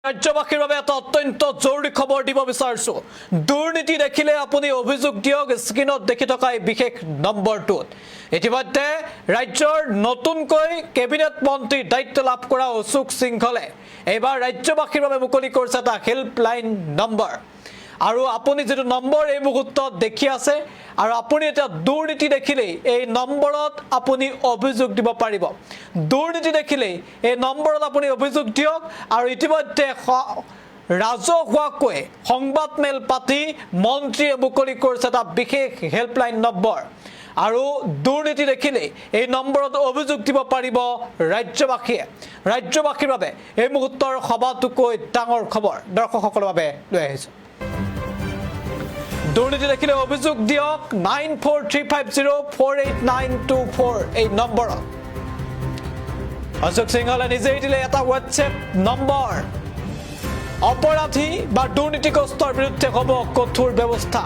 ৰাজ্যবাসীৰ বাবে এটা অত্যন্ত জৰুৰী খবৰ দিব বিচাৰিছো। দুৰ্নীতি দেখিলে আপুনি অভিযোগ দিয়ক স্ক্ৰীনত দেখি থকা এই বিশেষ নম্বৰটোত। ইতিমধ্যে ৰাজ্যৰ নতুনকৈ কেবিনেট মন্ত্ৰীৰ দায়িত্ব লাভ কৰা অশোক সিংঘলে এইবাৰ ৰাজ্যবাসীৰ বাবে মুকলি কৰিছে এটা হেল্পলাইন নম্বৰ। আৰু আপুনি যেটো নম্বৰ এই মুহূৰ্তত দেখি আছে আৰু আপুনি এটা দুৰ্নীতি দেখিলে এই নম্বৰত আপুনি অভিযোগ দিব পাৰিব। দুৰ্নীতি দেখিলে এই নম্বৰত আপুনি অভিযোগ দিয়ক আৰু ইতিমধ্যে ৰাজহুৱাকৈ সংবাদ মেল পাতি মন্ত্ৰীয়ে মুকলি কৰিছে এটা বিশেষ হেল্পলাইন নম্বৰ। আৰু দুৰ্নীতি দেখিলে এই নম্বৰত অভিযোগ দিব পাৰিব ৰাজ্যবাসীয়ে। ৰাজ্যবাসীৰ বাবে এই মুহূৰ্তৰ সবাতোকৈ ডাঙৰ খবৰ দৰ্শকসকলৰ বাবে লৈ আহিছো। দুৰ্নীতি দেখিলে অভিযোগ দিয়ক 9435048924 এই নম্বৰত। অশোক সিংঘলে নিজেই দিলে এটা হোৱাটছএপ নম্বৰ। অপৰাধী বা দুৰ্নীতিগ্ৰস্তৰ বিৰুদ্ধে হ'ব কঠোৰ ব্যৱস্থা।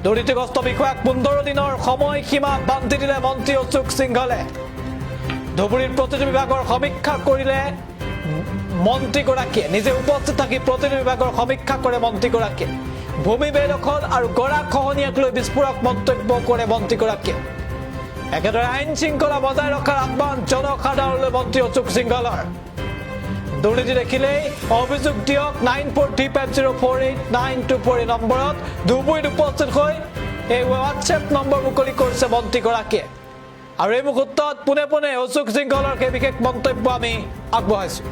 দুৰ্নীতিগ্ৰস্ত বিষয়াক 15 দিনৰ সময়সীমা বান্ধি দিলে মন্ত্ৰী অশোক সিংঘলে। ধুবুৰীৰ প্ৰতিটো বিভাগৰ সমীক্ষা কৰিলে মন্ত্ৰীগৰাকীয়ে, নিজে উপস্থিত থাকি প্ৰতিটো বিভাগৰ সমীক্ষা কৰে মন্ত্ৰীগৰাকীয়ে। ভূমি বেদখল আৰু গৰাখহনীয়াক লৈ বিস্ফোৰক মন্তব্য কৰে মন্ত্ৰীগৰাকীয়ে। একেদৰে আইন শৃংখলা বজাই ৰখাৰ আহ্বান জনসাধাৰণলৈ মন্ত্ৰী অশোক সিংঘলৰ। দুৰ্নীতি দেখিলেই অভিযোগ দিয়ক 9435048924 এই নম্বৰত। ধুবুৰীত উপস্থিত হৈ এই হোৱাটছএপ নম্বৰ মুকলি কৰিছে মন্ত্ৰীগৰাকীয়ে। আৰু এই মুহূৰ্তত পোনে পোনে অশোক সিংঘলৰ সেই বিশেষ মন্তব্য আমি আগবঢ়াইছো।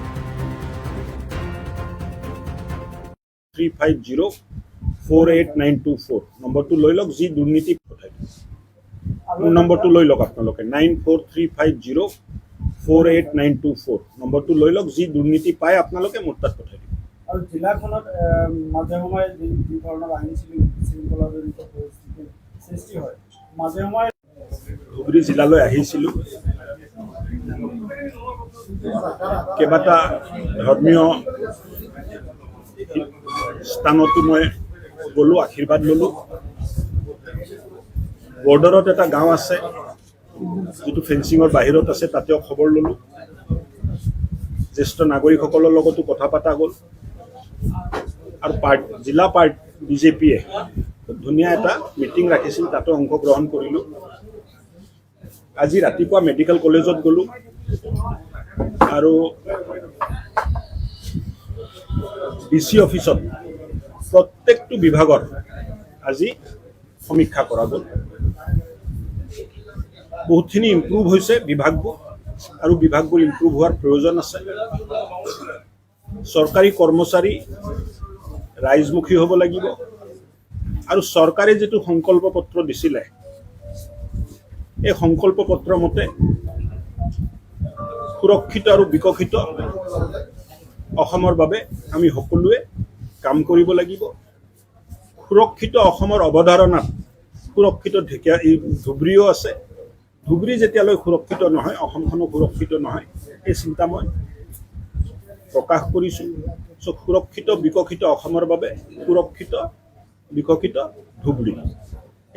3504894 নম্বৰটো লৈ লওক, যি দুৰ্নীতি পঠাই দিব। নম্বৰটো লৈ লওক আপোনালোকে 9435048924 নম্বৰটো লৈ লওক, যি দুৰ্নীতি পায় আপোনালোকে মোৰ তাত পঠাই দিব। আৰু জিলাখনত মাজে সময়ে যি ধৰণৰ আইন শৃংখলাজনিত পৰিস্থিতিৰ সৃষ্টি হয়, মাজে সময়ে ধুবুৰী জিলালৈ আহিছিলোঁ। কেইবাটা ধৰ্মীয় স্থানতো মই গ'লোঁ, আশীৰ্বাদ ল'লোঁ। বৰ্ডাৰত এটা গাঁও আছে যিটো ফেন্সিঙৰ বাহিৰত আছে, তাতেও খবৰ ল'লোঁ। জ্যেষ্ঠ নাগৰিকসকলৰ লগতো কথা পতা গ'ল। আৰু জিলা বিজেপিয়ে খুব ধুনীয়া এটা মিটিং ৰাখিছিল, তাতো অংশগ্ৰহণ কৰিলোঁ। আজি ৰাতিপুৱা মেডিকেল কলেজত গ'লোঁ আৰু DC অফিচত প্ৰত্যেকটো বিভাগৰ আজি সমীক্ষা কৰা গ'ল। বহুতখিনি ইম্প্ৰুভ হৈছে বিভাগবোৰ, আৰু বিভাগবোৰ ইম্প্ৰুভ হোৱাৰ প্ৰয়োজন আছে। চৰকাৰী কৰ্মচাৰী ৰাইজমুখী হ'ব লাগিব। আৰু চৰকাৰে যিটো সংকল্প পত্ৰ দিছিলে, এই সংকল্প পত্ৰ মতে সুৰক্ষিত আৰু বিকশিত অসমৰ বাবে আমি সকলোৱে কাম কৰিব লাগিব। সুৰক্ষিত অসমৰ অৱধাৰণাত সুৰক্ষিত ধুবুৰীও আছে। ধুবুৰী যেতিয়ালৈ সুৰক্ষিত নহয়, অসমখনো সুৰক্ষিত নহয়, এই চিন্তা মই প্ৰকাশ কৰিছোঁ। সুৰক্ষিত বিকশিত অসমৰ বাবে সুৰক্ষিত বিকশিত ধুবুৰী,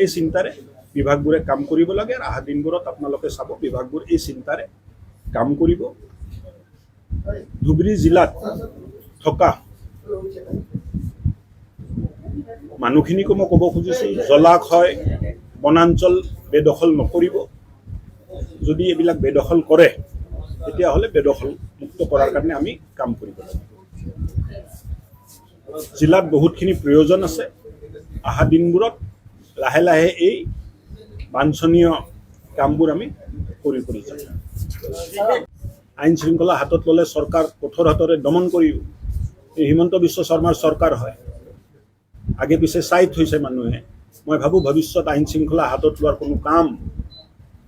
এই চিন্তাৰে বিভাগবোৰে কাম কৰিব লাগে। আৰু অহা দিনবোৰত আপোনালোকে চাব, বিভাগবোৰ এই চিন্তাৰে কাম কৰিব। ধুবুৰী জিলাত থকা মানুহখিনিকো মই ক'ব খুজিছোঁ, জলাশয় বনাঞ্চল বেদখল নকৰিব। যদি এইবিলাক বেদখল কৰে, তেতিয়াহ'লে বেদখল মুক্ত কৰাৰ কাৰণে আমি কাম কৰিব লাগিব। জিলাত বহুতখিনি প্ৰয়োজন আছে। অহা দিনবোৰত লাহে লাহে এই বাঞ্ছনীয় কামবোৰ আমি কৰি যাম। আইন শৃংখলা হাতত ল'লে চৰকাৰ কঠোৰ হাতৰে দমন কৰিব। এই হিমন্ত বিশ্ব শৰ্মাৰ চৰকাৰ হয়, আগে পিছে চাই থৈছে মানুহে। মই ভাবোঁ ভৱিষ্যত আইন শৃংখলা হাতত লোৱাৰ কোনো কাম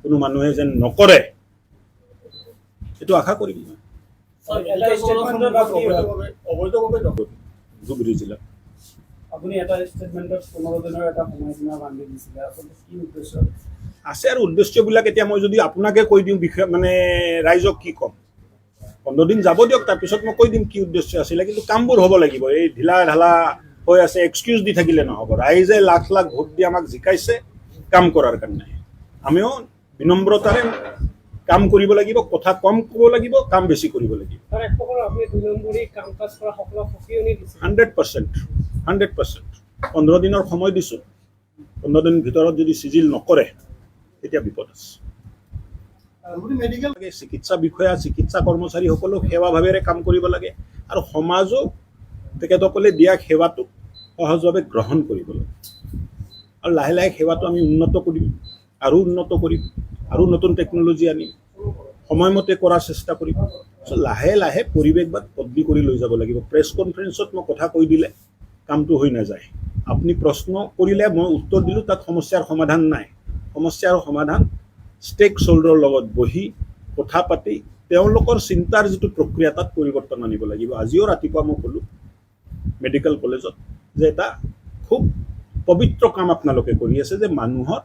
কোনো মানুহে যেন নকৰে, এইটো আশা কৰিম মই। ধুবুৰী জিলাত আপুনি এটা ষ্টেটমেণ্টত 15 দিনৰ এটা সময়সীমা বান্ধি দিছিলে, আচলতে কি উদ্দেশ্য আছে? আৰু উদ্দেশ্যবিলাক এতিয়া মই যদি আপোনাকে কৈ দিওঁ, বিষয় মানে ৰাইজক কি ক'ম? 15 দিন যাব দিয়ক, তাৰপিছত মই কৈ দিম কি উদ্দেশ্য আছিলে। কিন্তু কামবোৰ হ'ব লাগিব। এই ঢিলা ঢালা হৈ আছে, এক্সকিউজ দি থাকিলে নহ'ব। ৰাইজে লাখ লাখ ভোট দি আমাক জিকাইছে কাম কৰাৰ কাৰণে। আমিও বিনম্ৰতাৰে কাম কৰিব লাগিব, কথা কম ক'ব লাগিব, কাম বেছি কৰিব লাগিব। 100%, 100%। 15 দিনৰ সময় দিছোঁ। 15 দিনৰ ভিতৰত যদি চিজিল নকৰে তেতিয়া বিপদ আছে। চিকিৎসা বিষয়া, চিকিৎসা কৰ্মচাৰীসকলেও সেৱাভাৱেৰে কাম কৰিব লাগে আৰু সমাজো তেখেতসকলে দিয়া সেৱাটোক সহজভাৱে গ্ৰহণ কৰিব লাগে। আৰু লাহে লাহে সেৱাটো আমি উন্নত কৰিম, আৰু উন্নত কৰিম, আৰু নতুন টেকন'লজি আনিম, সময়মতে কৰাৰ চেষ্টা কৰিম। লাহে লাহে পৰিৱেশবাদ বদলি কৰি লৈ যাব লাগিব। প্ৰেছ কনফাৰেন্সত মই কথা কৈ দিলে কামটো হৈ নাযায়। আপুনি প্ৰশ্ন কৰিলে মই উত্তৰ দিলোঁ, তাত সমস্যাৰ সমাধান নাই। সমস্যাৰ সমাধান ষ্টেক হোল্ডাৰৰ লগত বহি কথা পাতি তেওঁলোকৰ চিন্তাৰ যিটো প্ৰক্ৰিয়া তাত পৰিৱৰ্তন আনিব লাগিব। আজিও ৰাতিপুৱা মই ক'লোঁ মেডিকেল কলেজত যে এটা খুব পবিত্ৰ কাম আপোনালোকে কৰি আছে, যে মানুহৰ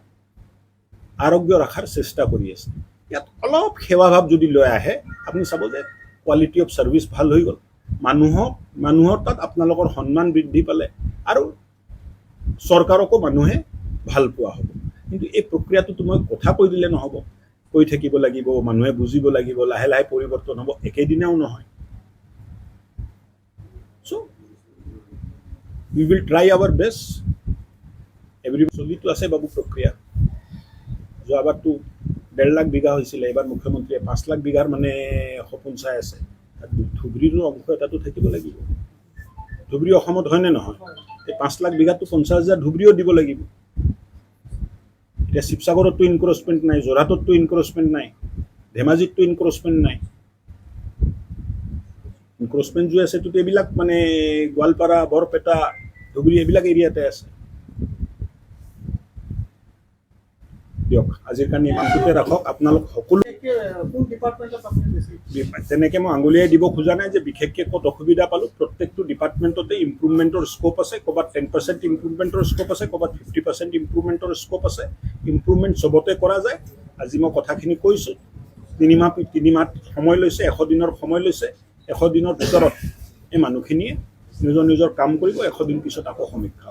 আৰোগ্য ৰখাৰ চেষ্টা কৰি আছে। ইয়াত অলপ সেৱাভাৱ যদি লৈ আহে আপুনি চাব যে কোৱালিটি অফ ছাৰ্ভিচ ভাল হৈ গ'ল। মানুহৰ তাত আপোনালোকৰ সন্মান বৃদ্ধি পালে আৰু চৰকাৰকো মানুহে ভাল পোৱা হ'ব। কিন্তু এই প্ৰক্ৰিয়াটোতো মই কথা কৈ দিলে নহ'ব, কৈ থাকিব লাগিব, মানুহে বুজিব লাগিব, লাহে লাহে পৰিৱৰ্তন হ'ব, একেদিনাও নহয়। চ' উই উইল ট্ৰাই আৱাৰ বেষ্ট। চলিটো আছে বাবু প্ৰক্ৰিয়া। যোৱাবাৰতো 1.5 লাখ বিঘা হৈছিলে, এবাৰ মুখ্যমন্ত্ৰীয়ে 5 লাখ বিঘাৰ মানে সপোন চাই আছে। ধুবুৰীৰো অংশ এটাতো থাকিব লাগিব। ধুবুৰী অসমত হয়নে নহয়? এই 5 লাখ বিঘাটো 50,000 ধুবুৰীও দিব লাগিব। এতিয়া শিৱসাগৰতো ইনক্ৰচমেণ্ট নাই, যোৰহাটতো ইনক্ৰচমেণ্ট নাই, ধেমাজিততো ইনক্ৰচমেণ্ট নাই। ইনক্ৰচমেণ্ট যে আছে তোত এইবিলাক মানে গোৱালপাৰা, বৰপেটা, ধুবুৰী এইবিলাক এৰিয়াতে আছে। দিয়ক, আজিৰ কাৰণে ইমানটোতে ৰাখক। আপোনালোক সকলো তেনেকৈ মই আঙুলিয়াই দিব খোজা নাই যে বিশেষকৈ ক'ত অসুবিধা পালোঁ। প্ৰত্যেকটো ডিপাৰ্টমেণ্টতে ইম্প্ৰুভমেণ্টৰ স্ক'প আছে। ক'ৰবাত 10% ইম্প্ৰুভমেণ্টৰ স্ক'প আছে, ক'ৰবাত 50% ইম্প্ৰুভমেণ্টৰ স্ক'প আছে। ইম্প্ৰুভমেণ্ট চবতে কৰা যায়। আজি মই কথাখিনি কৈছোঁ। 3 মাহ সময় লৈছে, 100 দিনৰ সময় লৈছে। 100 দিনৰ ভিতৰত এই মানুহখিনিয়ে নিজৰ নিজৰ কাম কৰিব। 100 দিন পিছত আকৌ সমীক্ষা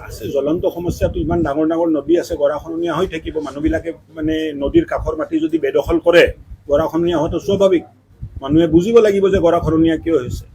আছে। জ্বলন্ত সমস্যাটো ইমান ডাঙৰ ডাঙৰ নদী আছে, গৰাখহনীয়া হৈ থাকিব। মানুহবিলাকে মানে নদীৰ কাষৰ মাটি যদি বেদখল কৰে, গৰাখহনীয়া হোৱাটো স্বাভাৱিক। মানুহে বুজিব লাগিব যে গৰাখহনীয়া কিয় হৈছে।